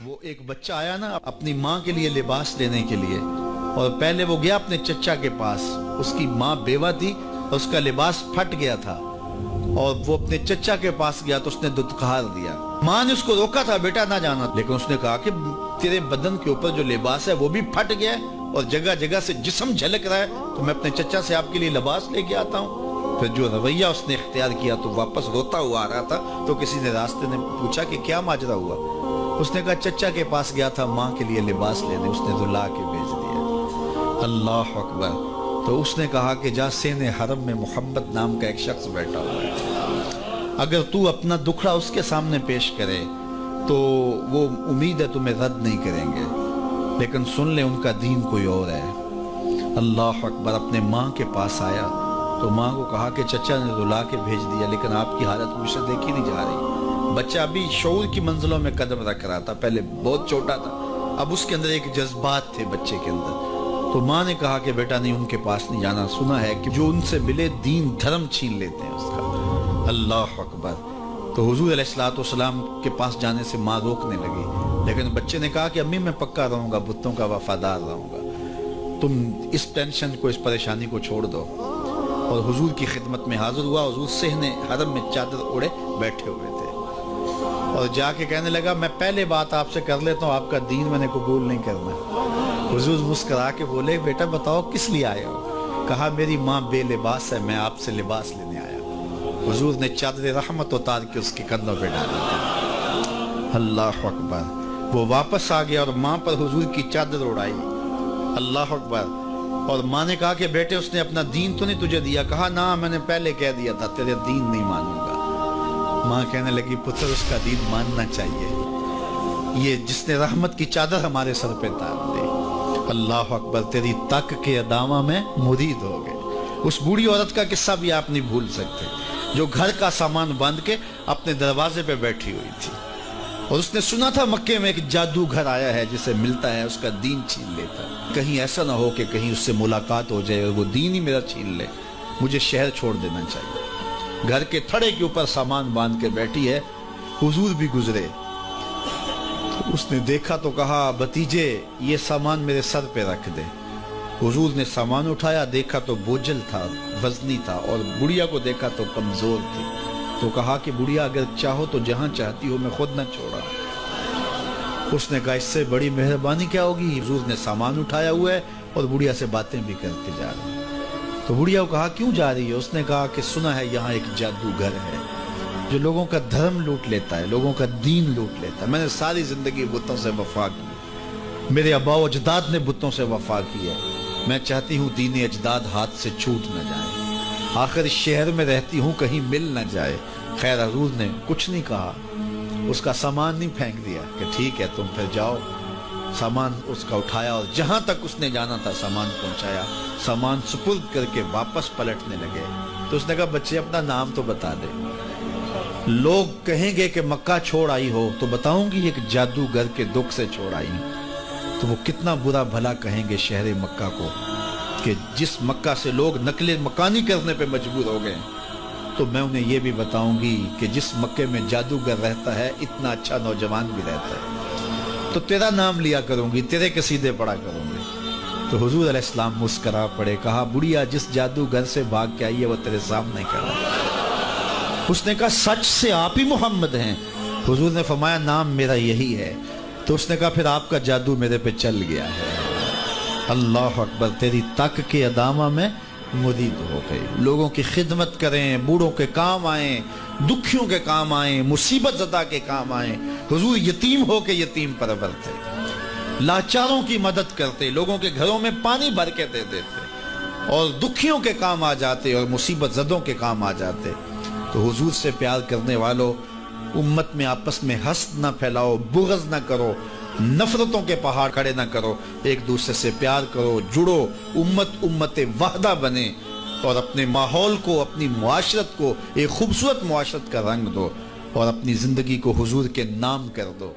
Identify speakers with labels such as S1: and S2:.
S1: وہ ایک بچہ آیا نا اپنی ماں کے لیے لباس لینے کے لیے، اور پہلے وہ گیا اپنے چچا کے پاس. اس کی ماں بیوہ تھی اور اس کا لباس پھٹ گیا تھا، اور وہ اپنے چچا کے پاس گیا تو اس نے دتکار دیا. ماں نے اس کو روکا تھا بیٹا نہ جانا، لیکن اس نے کہا کہ تیرے بدن کے اوپر جو لباس ہے وہ بھی پھٹ گیا ہے اور جگہ جگہ سے جسم جھلک رہا ہے، تو میں اپنے چچا سے آپ کے لیے لباس لے کے آتا ہوں. پھر جو رویہ اس نے اختیار کیا تو واپس روتا ہوا آ رہا تھا، تو کسی نے راستے نے پوچھا کہ کیا ماجرا ہوا. اس نے کہا چچا کے پاس گیا تھا ماں کے لیے لباس لینے، اس نے تو لا کے بھیج دیا. اللہ اکبر. تو اس نے کہا کہ جا سین حرم میں محمد نام کا ایک شخص بیٹھا ہوا ہے، اگر تو اپنا دکھڑا اس کے سامنے پیش کرے تو وہ امید ہے تمہیں رد نہیں کریں گے، لیکن سن لے ان کا دین کوئی اور ہے. اللہ اکبر. اپنے ماں کے پاس آیا تو ماں کو کہا کہ چچا نے تو لا کے بھیج دیا، لیکن آپ کی حالت مجھ سے دیکھی نہیں جا رہی. بچہ ابھی شعور کی منزلوں میں قدم رکھ رہا تھا، پہلے بہت چھوٹا تھا، اب اس کے اندر ایک جذبات تھے بچے کے اندر. تو ماں نے کہا کہ بیٹا نہیں، ان کے پاس نہیں جانا، سنا ہے کہ جو ان سے ملے دین دھرم چھین لیتے ہیں اس کا. اللہ اکبر. تو حضور علیہ السلام کے پاس جانے سے ماں روکنے لگی، لیکن بچے نے کہا کہ امی میں پکا رہوں گا، بتوں کا وفادار رہوں گا، تم اس ٹینشن کو، اس پریشانی کو چھوڑ دو. اور حضور کی خدمت میں حاضر ہوا. حضور صحن حرم میں چادر اوڑے بیٹھے ہوئے تھے، اور جا کے کہنے لگا میں پہلے بات آپ سے کر لیتا ہوں، آپ کا دین میں نے قبول نہیں کرنا. حضور مسکرا کے بولے بیٹا بتاؤ کس لیے آئے ہو؟ کہا میری ماں بے لباس ہے، میں آپ سے لباس لینے آیا. حضور نے چادر رحمت اتار کے اس کے کندھوں پہ ڈال دیا. اللہ اکبر. وہ واپس آ گیا اور ماں پر حضور کی چادر اڑائی. اللہ اکبر. اور ماں نے کہا کہ بیٹے اس نے اپنا دین تو نہیں تجھے دیا؟ کہا نہ، میں نے پہلے کہہ دیا تھا تیرے دین نہیں مانوں گا. ماں کہنے لگی پتر اس کا دین ماننا چاہیے، یہ جس نے رحمت کی چادر ہمارے سر پہ تار دی. اللہ اکبر. تیری تک کے ادامہ میں مرید ہو گئے. اس بوڑھی عورت کا قصہ بھی آپ نہیں بھول سکتے، جو گھر کا سامان باندھ کے اپنے دروازے پہ بیٹھی ہوئی تھی، اور اس نے سنا تھا مکے میں ایک جادوگر آیا ہے جسے ملتا ہے اس کا دین چھین لیتا ہے. کہیں ایسا نہ ہو کہ کہیں اس سے ملاقات ہو جائے اور وہ دین ہی میرا چھین لے، مجھے شہر چھوڑ دینا چاہیے. گھر کے تھڑے کے اوپر سامان باندھ کے بیٹھی ہے. حضور بھی گزرے، اس نے دیکھا تو کہا بھتیجے یہ سامان میرے سر پہ رکھ دے. حضور نے سامان اٹھایا، دیکھا تو بوجھل تھا، وزنی تھا، اور بڑھیا کو دیکھا تو کمزور تھی. تو کہا کہ بڑھیا اگر چاہو تو جہاں چاہتی ہو، میں خود نہ چھوڑا. اس نے کہا اس سے بڑی مہربانی کیا ہوگی. حضور نے سامان اٹھایا ہوا ہے اور بڑھیا سے باتیں بھی کرتے جا رہے ہیں. تو بڑھیا کو کہا کیوں جا رہی ہے؟ اس نے کہا کہ سنا ہے یہاں ایک جادوگر ہے جو لوگوں کا دھرم لوٹ لیتا ہے، لوگوں کا دین لوٹ لیتا ہے. میں نے ساری زندگی بتوں سے وفا کی، میرے آباء و اجداد نے بتوں سے وفا کی ہے، میں چاہتی ہوں دین اجداد ہاتھ سے چھوٹ نہ جائے، آخر اس شہر میں رہتی ہوں کہیں مل نہ جائے. خیر حضور نے کچھ نہیں کہا، اس کا سامان نہیں پھینک دیا کہ ٹھیک ہے تم پھر جاؤ. سامان اس کا اٹھایا اور جہاں تک اس نے جانا تھا سامان پہنچایا. سامان سپرد کر کے واپس پلٹنے لگے. تو اس نے کہا بچے اپنا نام تو بتا دے، لوگ کہیں گے کہ مکہ چھوڑ آئی ہو تو بتاؤں گی ایک جادوگر کے دکھ سے چھوڑ آئی ہوں. تو وہ کتنا برا بھلا کہیں گے شہر مکہ کو کہ جس مکہ سے لوگ نقل مکانی کرنے پہ مجبور ہو گئے. تو میں انہیں یہ بھی بتاؤں گی کہ جس مکے میں جادوگر رہتا ہے اتنا اچھا نوجوان بھی رہتا ہے. تو تیرا نام لیا کروں گی، تیرے قصیدے پڑھا کروں گی. تو حضور علیہ السلام مسکرا پڑے. کہا بڑھیا جس جادوگر سے بھاگ کے آئی ہے وہ تیرے سامنے کھڑا ہے. اس نے کہا سچ سے آپ ہی محمد ہیں؟ حضور نے فرمایا نام میرا یہی ہے. تو اس نے کہا پھر آپ کا جادو میرے پہ چل گیا ہے. اللہ اکبر. تیری تک کے ادامہ میں مرید ہو گئے. لوگوں کی خدمت کریں، بوڑھوں کے کام آئیں، دکھیوں کے کام آئیں، مصیبت زدہ کے کام آئیں. حضور یتیم ہو کے یتیم پرور تھے، لاچاروں کی مدد کرتے، لوگوں کے گھروں میں پانی بھر کے دے دیتے، اور دکھیوں کے کام آ جاتے اور مصیبت زدوں کے کام آ جاتے. تو حضور سے پیار کرنے والوں، امت میں آپس میں حسد نہ پھیلاؤ، بغض نہ کرو، نفرتوں کے پہاڑ کھڑے نہ کرو، ایک دوسرے سے پیار کرو، جڑو، امت وحدہ بنے، اور اپنے ماحول کو، اپنی معاشرت کو ایک خوبصورت معاشرت کا رنگ دو، اور اپنی زندگی کو حضور کے نام کر دو.